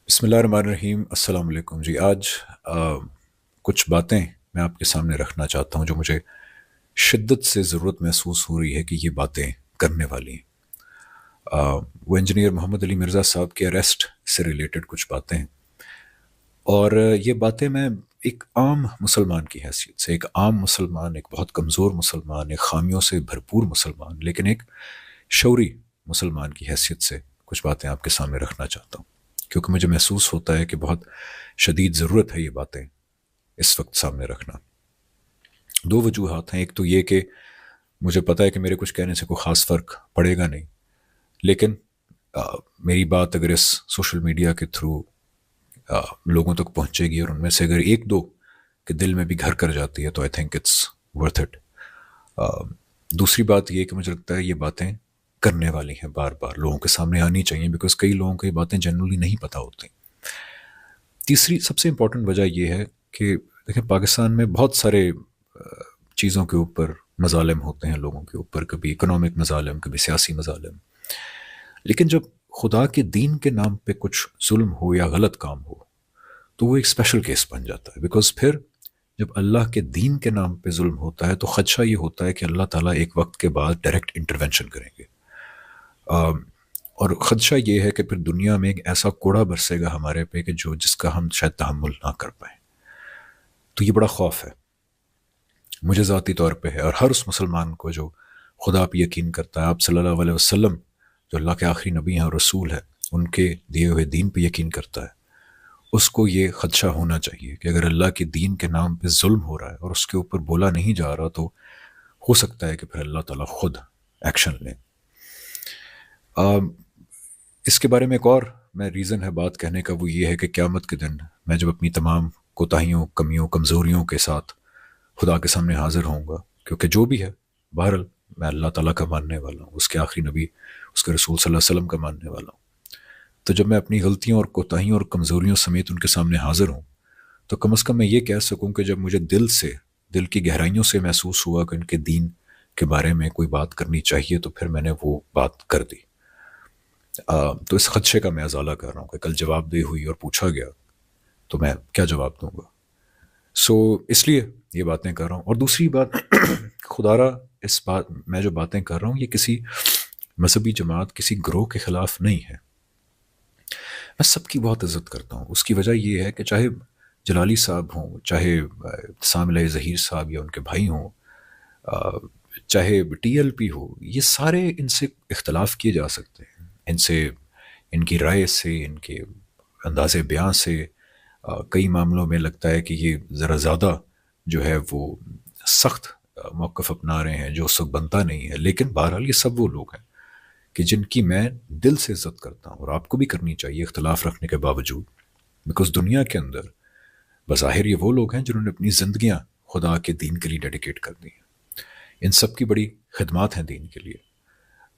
بسم اللہ الرحمن الرحیم، السلام علیکم جی۔ آج کچھ باتیں میں آپ کے سامنے رکھنا چاہتا ہوں جو مجھے شدت سے ضرورت محسوس ہو رہی ہے کہ یہ باتیں کرنے والی ہیں۔ وہ انجینئر محمد علی مرزا صاحب کے اریسٹ سے ریلیٹڈ کچھ باتیں ہیں، اور یہ باتیں میں ایک عام مسلمان کی حیثیت سے، ایک عام مسلمان، ایک بہت کمزور مسلمان، ایک خامیوں سے بھرپور مسلمان لیکن ایک شعوری مسلمان کی حیثیت سے کچھ باتیں آپ کے سامنے رکھنا چاہتا ہوں، کیونکہ مجھے محسوس ہوتا ہے کہ بہت شدید ضرورت ہے یہ باتیں اس وقت سامنے رکھنا۔ دو وجوہات ہیں، ایک تو یہ کہ مجھے پتہ ہے کہ میرے کچھ کہنے سے کوئی خاص فرق پڑے گا نہیں، لیکن آ، میری بات اگر اس سوشل میڈیا کے تھرو لوگوں تک پہنچے گی اور ان میں سے اگر ایک دو کے دل میں بھی گھر کر جاتی ہے تو I think it's worth it. دوسری بات یہ کہ مجھے لگتا ہے یہ باتیں کرنے والی ہیں، بار بار لوگوں کے سامنے آنی چاہیے، بیکاز کئی لوگوں کو یہ باتیں جنرلی نہیں پتہ ہوتی۔ تیسری سب سے امپورٹنٹ وجہ یہ ہے کہ دیکھیں، پاکستان میں بہت سارے چیزوں کے اوپر مظالم ہوتے ہیں لوگوں کے اوپر، کبھی اکنامک مظالم، کبھی سیاسی مظالم، لیکن جب خدا کے دین کے نام پہ کچھ ظلم ہو یا غلط کام ہو تو وہ ایک اسپیشل کیس بن جاتا ہے، بیکاز پھر جب اللہ کے دین کے نام پہ ظلم ہوتا ہے تو خدشہ یہ ہوتا ہے کہ اللہ تعالیٰ ایک وقت کے بعد ڈائریکٹ انٹرونشن کریں گے، اور خدشہ یہ ہے کہ پھر دنیا میں ایک ایسا کوڑا برسے گا ہمارے پہ کہ جس کا ہم شاید تحمل نہ کر پائیں۔ تو یہ بڑا خوف ہے، مجھے ذاتی طور پہ ہے، اور ہر اس مسلمان کو جو خدا پہ یقین کرتا ہے، آپ صلی اللہ علیہ وسلم جو اللہ کے آخری نبی ہیں اور رسول ہیں، ان کے دیے ہوئے دین پہ یقین کرتا ہے، اس کو یہ خدشہ ہونا چاہیے کہ اگر اللہ کے دین کے نام پہ ظلم ہو رہا ہے اور اس کے اوپر بولا نہیں جا رہا تو ہو سکتا ہے کہ پھر اللہ تعالیٰ خود ایکشن لیں۔ اس کے بارے میں ایک اور میں ریزن ہے بات کہنے کا، وہ یہ ہے کہ قیامت کے دن میں جب اپنی تمام کوتاہیوں، کمیوں، کمزوریوں کے ساتھ خدا کے سامنے حاضر ہوں گا، کیونکہ جو بھی ہے بہرحال میں اللہ تعالیٰ کا ماننے والا ہوں، اس کے آخری نبی، اس کے رسول صلی اللہ علیہ وسلم کا ماننے والا ہوں۔ تو جب میں اپنی غلطیوں اور کوتاہیوں اور کمزوریوں سمیت ان کے سامنے حاضر ہوں تو کم از کم میں یہ کہہ سکوں کہ جب مجھے دل کی گہرائیوں سے محسوس ہوا کہ ان کے دین کے بارے میں کوئی بات کرنی چاہیے تو پھر میں نے وہ بات کر دی۔ تو اس خدشے کا میں ازالہ کر رہا ہوں کہ کل جواب دہ ہوئی اور پوچھا گیا تو میں کیا جواب دوں گا۔ اس لیے یہ باتیں کر رہا ہوں۔ اور دوسری بات، خدا را اس بات میں جو باتیں کر رہا ہوں یہ کسی مذہبی جماعت، کسی گروہ کے خلاف نہیں ہے۔ میں سب کی بہت عزت کرتا ہوں، اس کی وجہ یہ ہے کہ چاہے جلالی صاحب ہوں، چاہے سام علیہ ظہیر صاحب یا ان کے بھائی ہوں، چاہے ٹی ایل پی ہو، یہ سارے ان سے اختلاف کیے جا سکتے ہیں، ان سے، ان کی رائے سے، ان کے انداز بیان سے کئی معاملوں میں لگتا ہے کہ یہ ذرا زیادہ جو ہے وہ سخت موقف اپنا رہے ہیں جو اس وقت بنتا نہیں ہے، لیکن بہرحال یہ سب وہ لوگ ہیں کہ جن کی میں دل سے عزت کرتا ہوں، اور آپ کو بھی کرنی چاہیے اختلاف رکھنے کے باوجود، بیکاز دنیا کے اندر بظاہر یہ وہ لوگ ہیں جنہوں نے اپنی زندگیاں خدا کے دین کے لیے ڈیڈیکیٹ کر دی ہیں۔ ان سب کی بڑی خدمات ہیں دین کے لیے۔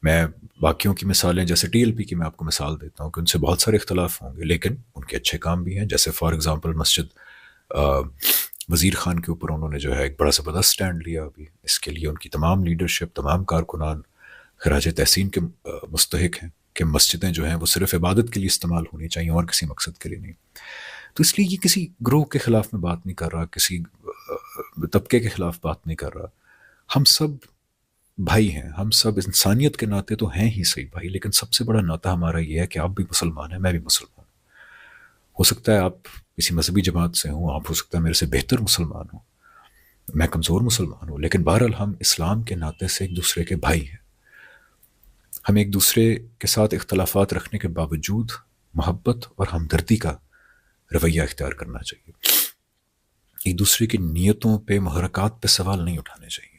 میں باقیوں کی مثالیں جیسے ٹی ایل پی کی میں آپ کو مثال دیتا ہوں کہ ان سے بہت سارے اختلاف ہوں گے لیکن ان کے اچھے کام بھی ہیں، جیسے فار ایگزامپل مسجد وزیر خان کے اوپر انہوں نے جو ہے ایک بڑا زبردست سٹینڈ لیا، ابھی اس کے لیے ان کی تمام لیڈرشپ، تمام کارکنان خراج تحسین کے مستحق ہیں کہ مسجدیں جو ہیں وہ صرف عبادت کے لیے استعمال ہونی چاہیے اور کسی مقصد کے لیے نہیں۔ تو اس لیے یہ کسی گروہ کے خلاف میں بات نہیں کر رہا، کسی طبقے کے خلاف بات نہیں کر رہا، ہم سب بھائی ہیں، ہم سب انسانیت کے ناطے تو ہیں ہی صحیح بھائی، لیکن سب سے بڑا ناطہ ہمارا یہ ہے کہ آپ بھی مسلمان ہیں، میں بھی مسلمان ہوں۔ ہو سکتا ہے آپ کسی مذہبی جماعت سے ہوں، آپ ہو سکتا ہے میرے سے بہتر مسلمان ہوں، میں کمزور مسلمان ہوں، لیکن بہرحال ہم اسلام کے ناطے سے ایک دوسرے کے بھائی ہیں۔ ہمیں ایک دوسرے کے ساتھ اختلافات رکھنے کے باوجود محبت اور ہمدردی کا رویہ اختیار کرنا چاہیے، ایک دوسرے کی نیتوں پہ، محرکات پہ سوال نہیں اٹھانے چاہیے،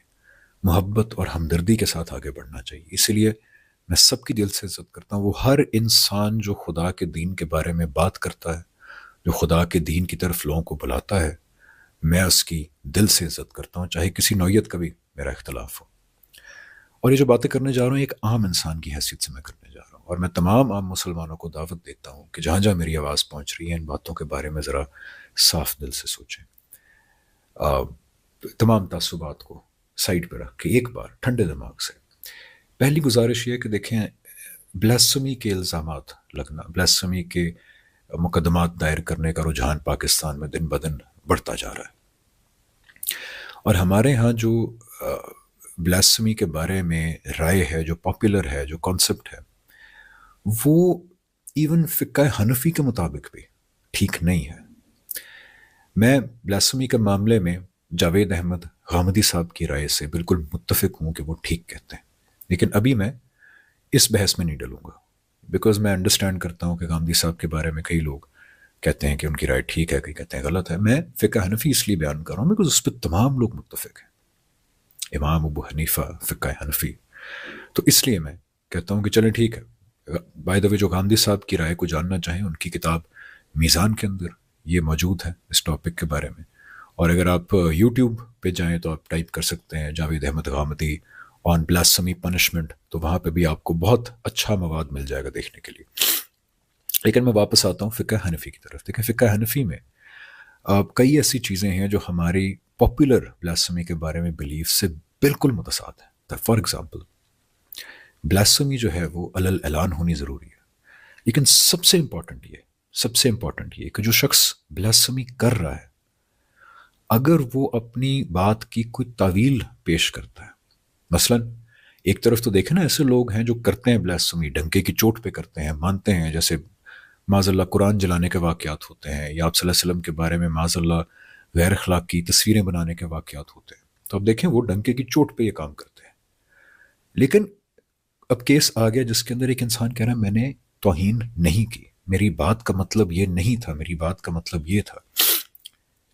محبت اور ہمدردی کے ساتھ آگے بڑھنا چاہیے۔ اسی لیے میں سب کی دل سے عزت کرتا ہوں، وہ ہر انسان جو خدا کے دین کے بارے میں بات کرتا ہے، جو خدا کے دین کی طرف لوگوں کو بلاتا ہے، میں اس کی دل سے عزت کرتا ہوں، چاہے کسی نوعیت کا بھی میرا اختلاف ہو۔ اور یہ جو باتیں کرنے جا رہا ہوں ایک عام انسان کی حیثیت سے میں کرنے جا رہا ہوں، اور میں تمام عام مسلمانوں کو دعوت دیتا ہوں کہ جہاں جہاں میری آواز پہنچ رہی ہے ان باتوں کے بارے میں ذرا صاف دل سے سوچیں، تمام تعصبات کو سائڈ پہ رکھ کے ایک بار ٹھنڈے دماغ سے۔ پہلی گزارش یہ ہے کہ دیکھیں، بلیسمی کے الزامات لگنا، بلیسمی کے مقدمات دائر کرنے کا رجحان پاکستان میں دن بدن بڑھتا جا رہا ہے. اور ہمارے ہاں جو بلاسمی کے بارے میں رائے ہے، جو پاپولر ہے، جو کانسیپٹ ہے، وہ ایون فقہ حنفی کے مطابق بھی ٹھیک نہیں ہے. میں بلاسمی کے معاملے میں جاوید احمد غامدی صاحب کی رائے سے بالکل متفق ہوں کہ وہ ٹھیک کہتے ہیں، لیکن ابھی میں اس بحث میں نہیں ڈلوں گا، بیکاز میں انڈرسٹینڈ کرتا ہوں کہ غامدی صاحب کے بارے میں کئی لوگ کہتے ہیں کہ ان کی رائے ٹھیک ہے، کئی کہتے ہیں غلط ہے. میں فقہ حنفی اس لیے بیان کر رہا ہوں بیکاز اس پہ تمام لوگ متفق ہیں، امام ابو حنیفہ فقہ حنفی. تو اس لیے میں کہتا ہوں کہ چلیں ٹھیک ہے. بائی دا وے جو غامدی صاحب کی رائے کو جاننا چاہیں، ان کی کتاب میزان کے اندر یہ موجود ہے اس ٹاپک کے بارے میں. اور اگر آپ یوٹیوب پہ جائیں تو آپ ٹائپ کر سکتے ہیں جاوید احمد غامدی آن بلاسمی پنشمنٹ، تو وہاں پہ بھی آپ کو بہت اچھا مواد مل جائے گا دیکھنے کے لیے. لیکن میں واپس آتا ہوں فقہ حنفی کی طرف. دیکھیں فقہ حنفی میں کئی ایسی چیزیں ہیں جو ہماری پاپولر بلاسمی کے بارے میں بلیف سے بالکل متصاد ہے. فار ایگزامپل بلاسمی جو ہے وہ علل اعلان ہونی ضروری ہے، لیکن سب سے امپورٹنٹ یہ کہ جو شخص بلاسمی کر رہا ہے اگر وہ اپنی بات کی کوئی تعویل پیش کرتا ہے، مثلا ایک طرف تو دیکھیں نا ایسے لوگ ہیں جو کرتے ہیں بلاسمی ڈنکے کی چوٹ پہ کرتے ہیں، مانتے ہیں، جیسے معاذ اللہ قرآن جلانے کے واقعات ہوتے ہیں، یا آپ صلی اللہ علیہ وسلم کے بارے میں معاذ اللہ غیر اخلاقی تصویریں بنانے کے واقعات ہوتے ہیں، تو اب دیکھیں وہ ڈنکے کی چوٹ پہ یہ کام کرتے ہیں. لیکن اب کیس آ گیا جس کے اندر ایک انسان کہہ رہا ہے میں نے توہین نہیں کی، میری بات کا مطلب یہ نہیں تھا، میری بات کا مطلب یہ تھا.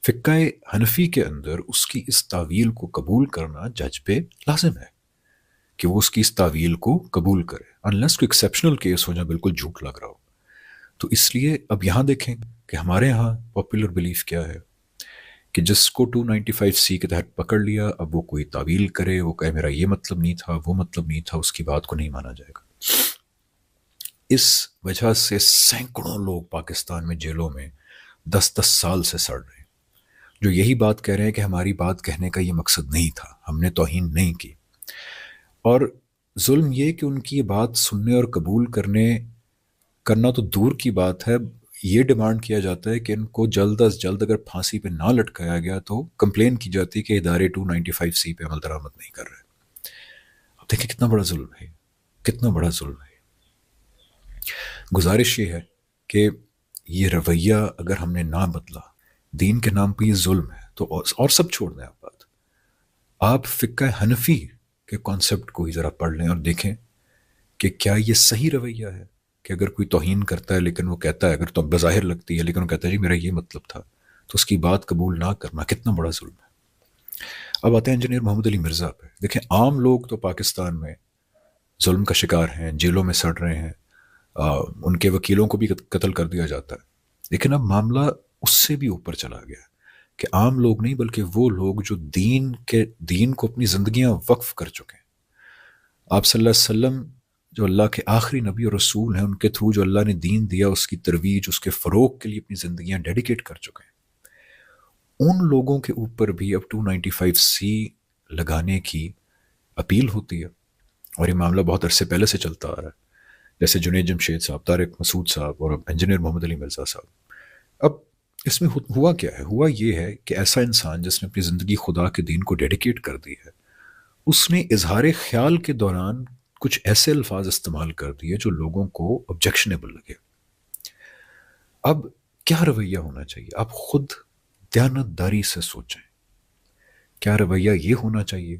فقہ حنفی کے اندر اس کی اس تعویل کو قبول کرنا جج پہ لازم ہے کہ وہ اس کی اس تعویل کو قبول کرے، انلیس کوئی ایکسیپشنل کیس ہو جہاں بالکل جھوٹ لگ رہا ہو. تو اس لیے اب یہاں دیکھیں کہ ہمارے ہاں پاپولر بلیف کیا ہے کہ جس کو 295C کے تحت پکڑ لیا، اب وہ کوئی تعویل کرے، وہ کہے میرا یہ مطلب نہیں تھا، وہ مطلب نہیں تھا، اس کی بات کو نہیں مانا جائے گا. اس وجہ سے سینکڑوں لوگ پاکستان میں جیلوں میں 10 سال سے سڑ رہے ہیں، جو یہی بات کہہ رہے ہیں کہ ہماری بات کہنے کا یہ مقصد نہیں تھا، ہم نے توہین نہیں کی. اور ظلم یہ کہ ان کی یہ بات سننے اور قبول کرنا تو دور کی بات ہے، یہ ڈیمانڈ کیا جاتا ہے کہ ان کو جلد از جلد اگر پھانسی پہ نہ لٹکایا گیا تو کمپلین کی جاتی ہے کہ ادارے 295C پہ عمل درآمد نہیں کر رہے. اب دیکھیں کتنا بڑا ظلم ہے، کتنا بڑا ظلم ہے. گزارش یہ ہے کہ یہ رویہ اگر ہم نے نہ بدلا، دین کے نام پہ یہ ظلم ہے، تو اور سب چھوڑ دیں آپ بات، آپ فقہ حنفی کے کانسیپٹ کو ہی ذرا پڑھ لیں اور دیکھیں کہ کیا یہ صحیح رویہ ہے کہ اگر کوئی توہین کرتا ہے لیکن وہ کہتا ہے، اگر تو بظاہر لگتی ہے لیکن وہ کہتا ہے جی میرا یہ مطلب تھا، تو اس کی بات قبول نہ کرنا کتنا بڑا ظلم ہے. اب آتے ہیں انجینئر محمد علی مرزا پہ. دیکھیں عام لوگ تو پاکستان میں ظلم کا شکار ہیں، جیلوں میں سڑ رہے ہیں، ان کے وکیلوں کو بھی قتل کر دیا جاتا ہے. لیکن اب معاملہ اس سے بھی اوپر چلا گیا کہ عام لوگ نہیں بلکہ وہ لوگ جو دین کو اپنی زندگیاں وقف کر چکے ہیں. آپ صلی اللہ علیہ وسلم جو اللہ کے آخری نبی اور رسول ہیں، ان کے تھرو جو اللہ نے دین دیا، اس کی ترویج، اس کے فروغ کے لیے اپنی زندگیاں ڈیڈیکیٹ کر چکے ہیں. ان لوگوں کے اوپر بھی اب 295C لگانے کی اپیل ہوتی ہے، اور یہ معاملہ بہت عرصے پہلے سے چلتا آ رہا ہے، جیسے جنید جمشید صاحب، طارق مسعود صاحب اور انجینئر محمد علی مرزا صاحب. اب اس میں ہوا کیا ہے؟ ہوا یہ ہے کہ ایسا انسان جس نے اپنی زندگی خدا کے دین کو ڈیڈیکیٹ کر دی ہے، اس نے اظہار خیال کے دوران کچھ ایسے الفاظ استعمال کر دیے جو لوگوں کو آبجیکشنیبل لگے. اب کیا رویہ ہونا چاہیے؟ آپ خود دیانت داری سے سوچیں. کیا رویہ یہ ہونا چاہیے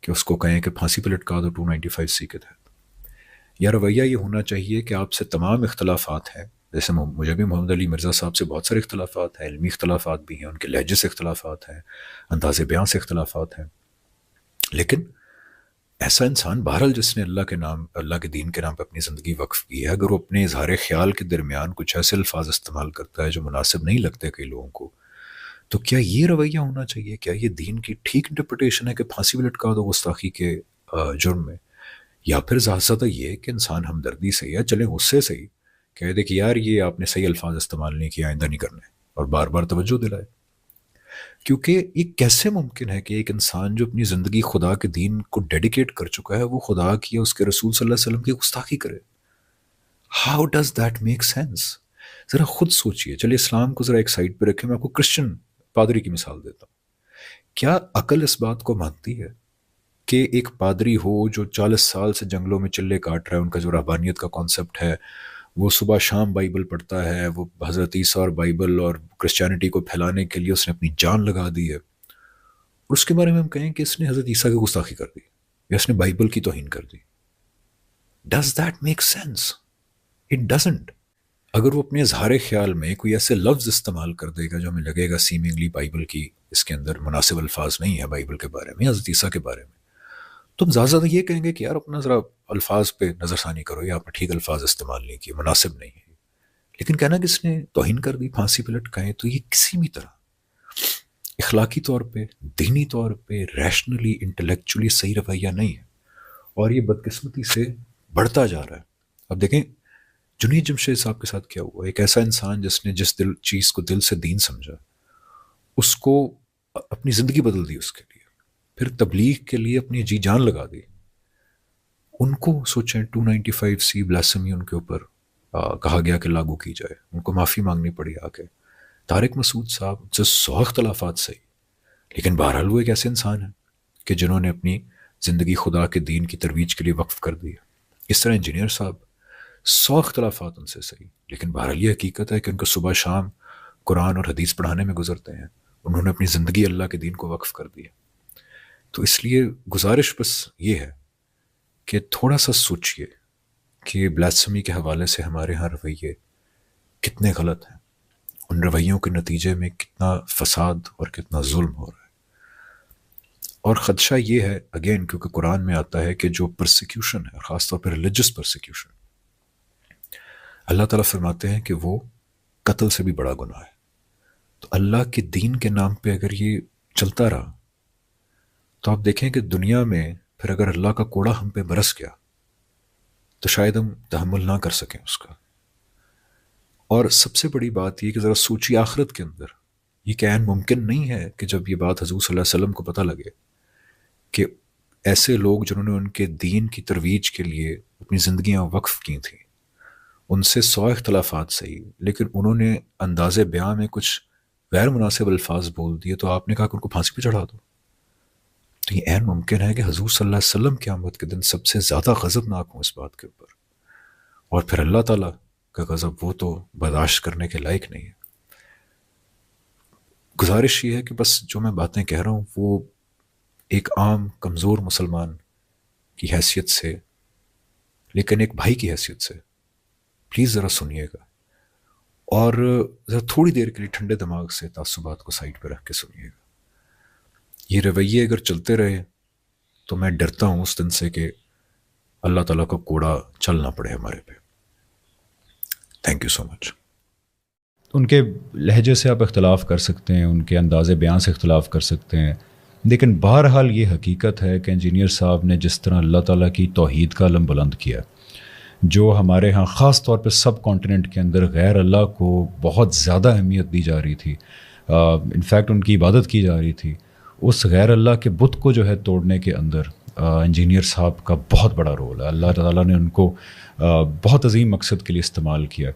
کہ اس کو کہیں کہ پھانسی پہ لٹکا دو 295C کے تحت؟ یا رویہ یہ ہونا چاہیے کہ آپ سے تمام اختلافات ہیں، جیسے مجھے بھی محمد علی مرزا صاحب سے بہت سارے اختلافات ہیں، علمی اختلافات بھی ہیں، ان کے لہجے سے اختلافات ہیں، انداز بیان سے اختلافات ہیں، لیکن ایسا انسان بہرحال جس نے اللہ کے دین کے نام پہ اپنی زندگی وقف کی ہے، اگر وہ اپنے اظہار خیال کے درمیان کچھ ایسے الفاظ استعمال کرتا ہے جو مناسب نہیں لگتے کئی لوگوں کو، تو کیا یہ رویہ ہونا چاہیے؟ کیا یہ دین کی ٹھیک انٹرپریٹیشن ہے کہ پھانسی میں لٹکا دو گستاخی کے جرم میں؟ یا پھر زیادہ یہ کہ انسان ہمدردی سے یا چلیں غصے سے ہی کہہ دے کہ یار یہ آپ نے صحیح الفاظ استعمال نہیں کیا، آئندہ نہیں کرنے، اور بار بار توجہ دلائے. کیونکہ یہ کیسے ممکن ہے کہ ایک انسان جو اپنی زندگی خدا کے دین کو ڈیڈیکیٹ کر چکا ہے، وہ خدا کی یا اس کے رسول صلی اللہ علیہ وسلم کی گستاخی کرے؟ How does that make sense? ذرا خود سوچئے. چلیے اسلام کو ذرا ایک سائڈ پہ رکھیں, میں آپ کو کرسچن پادری کی مثال دیتا ہوں. کیا عقل اس بات کو مانتی ہے کہ ایک پادری ہو جو 40 سال سے جنگلوں میں چلے کاٹ رہا ہے, ان کا جو رہبانیت کا کانسیپٹ ہے, وہ صبح شام بائبل پڑھتا ہے, وہ حضرت عیسیٰ اور بائبل اور کرسچینٹی کو پھیلانے کے لیے اس نے اپنی جان لگا دی ہے, اور اس کے بارے میں ہم کہیں کہ اس نے حضرت عیسیٰ کی گستاخی کر دی یا اس نے بائبل کی توہین کر دی؟ Does that make sense? It doesn't. اگر وہ اپنے اظہار خیال میں کوئی ایسے لفظ استعمال کر دے گا جو ہمیں لگے گا سیمنگلی بائبل کی اس کے اندر مناسب الفاظ نہیں ہے بائبل کے بارے میں, حضرت عیسیٰ کے بارے میں, تو ہم زیادہ زیادہ یہ کہیں گے کہ یار اپنا ذرا الفاظ پہ نظر ثانی کرو, یا آپ نے ٹھیک الفاظ استعمال نہیں کیے, مناسب نہیں ہے. لیکن کہنا کہ اس نے توہین کر دی, پھانسی پہ لٹکائے, تو یہ کسی بھی طرح اخلاقی طور پہ, دینی طور پہ, ریشنلی, انٹلیکچولی صحیح رویہ نہیں ہے, اور یہ بدقسمتی سے بڑھتا جا رہا ہے. اب دیکھیں جنید جمشید صاحب کے ساتھ کیا ہوا. ایک ایسا انسان جس نے جس چیز کو دل سے دین سمجھا, اس کو اپنی زندگی بدل دی اس کے لیے, پھر تبلیغ کے لیے اپنی جی جان لگا دی. ان کو سوچیں 295C بلاسمی ان کے اوپر کہا گیا کہ لاگو کی جائے, ان کو معافی مانگنی پڑی آ کے. طارق مسعود صاحب جو 100 اختلافات صحیح, لیکن بہرحال وہ ایک ایسے انسان ہیں کہ جنہوں نے اپنی زندگی خدا کے دین کی ترویج کے لیے وقف کر دی ہے. اس طرح انجینئر صاحب 100 اختلافات ان سے صحیح, لیکن بہرحال یہ حقیقت ہے کہ ان کو صبح شام قرآن اور حدیث پڑھانے میں گزرتے ہیں. انہوں نے اپنی زندگی اللہ کے دین کو وقف کر دی ہے. تو اس لیے گزارش بس یہ ہے کہ تھوڑا سا سوچئے کہ بلاسفمی کے حوالے سے ہمارے ہاں رویے کتنے غلط ہیں, ان رویوں کے نتیجے میں کتنا فساد اور کتنا ظلم ہو رہا ہے. اور خدشہ یہ ہے اگین, کیونکہ قرآن میں آتا ہے کہ جو پرسیکیوشن ہے, خاص طور پر ریلیجس پرسیکیوشن, اللہ تعالیٰ فرماتے ہیں کہ وہ قتل سے بھی بڑا گناہ ہے. تو اللہ کے دین کے نام پہ اگر یہ چلتا رہا تو آپ دیکھیں کہ دنیا میں پھر اگر اللہ کا کوڑا ہم پہ برس گیا تو شاید ہم تحمل نہ کر سکیں اس کا. اور سب سے بڑی بات یہ کہ ذرا سوچی آخرت کے اندر یہ کہ عین ممکن نہیں ہے کہ جب یہ بات حضور صلی اللہ علیہ وسلم کو پتہ لگے کہ ایسے لوگ جنہوں نے ان کے دین کی ترویج کے لیے اپنی زندگیاں وقف کی تھیں, ان سے 100 اختلافات صحیح, لیکن انہوں نے انداز بیان میں کچھ غیر مناسب الفاظ بول دیے, تو آپ نے کہا کہ ان کو پھانسی پہ چڑھا دو. تو یہ عین ممکن ہے کہ حضور صلی اللہ علیہ وسلم قیامت کے دن سب سے زیادہ غضبناک ہوں اس بات کے اوپر, اور پھر اللہ تعالیٰ کا غضب وہ تو برداشت کرنے کے لائق نہیں ہے. گزارش یہ ہے کہ بس جو میں باتیں کہہ رہا ہوں وہ ایک عام کمزور مسلمان کی حیثیت سے, لیکن ایک بھائی کی حیثیت سے پلیز ذرا سنیے گا, اور ذرا تھوڑی دیر کے لیے ٹھنڈے دماغ سے تعصبات کو سائڈ پہ رکھ کے سنیے گا. یہ رویے اگر چلتے رہے تو میں ڈرتا ہوں اس دن سے کہ اللہ تعالیٰ کا کوڑا چلنا پڑے ہمارے پہ. تھینک یو سو مچ. ان کے لہجے سے آپ اختلاف کر سکتے ہیں, ان کے انداز بیان سے اختلاف کر سکتے ہیں, لیکن بہرحال یہ حقیقت ہے کہ انجینئر صاحب نے جس طرح اللہ تعالیٰ کی توحید کا علم بلند کیا, جو ہمارے ہاں خاص طور پہ سب کانٹیننٹ کے اندر غیر اللہ کو بہت زیادہ اہمیت دی جا رہی تھی, انفیکٹ ان کی عبادت کی جا رہی تھی, اس غیر اللہ کے بت کو جو ہے توڑنے کے اندر انجینئر صاحب کا بہت بڑا رول ہے. اللہ تعالیٰ نے ان کو بہت عظیم مقصد کے لیے استعمال کیا.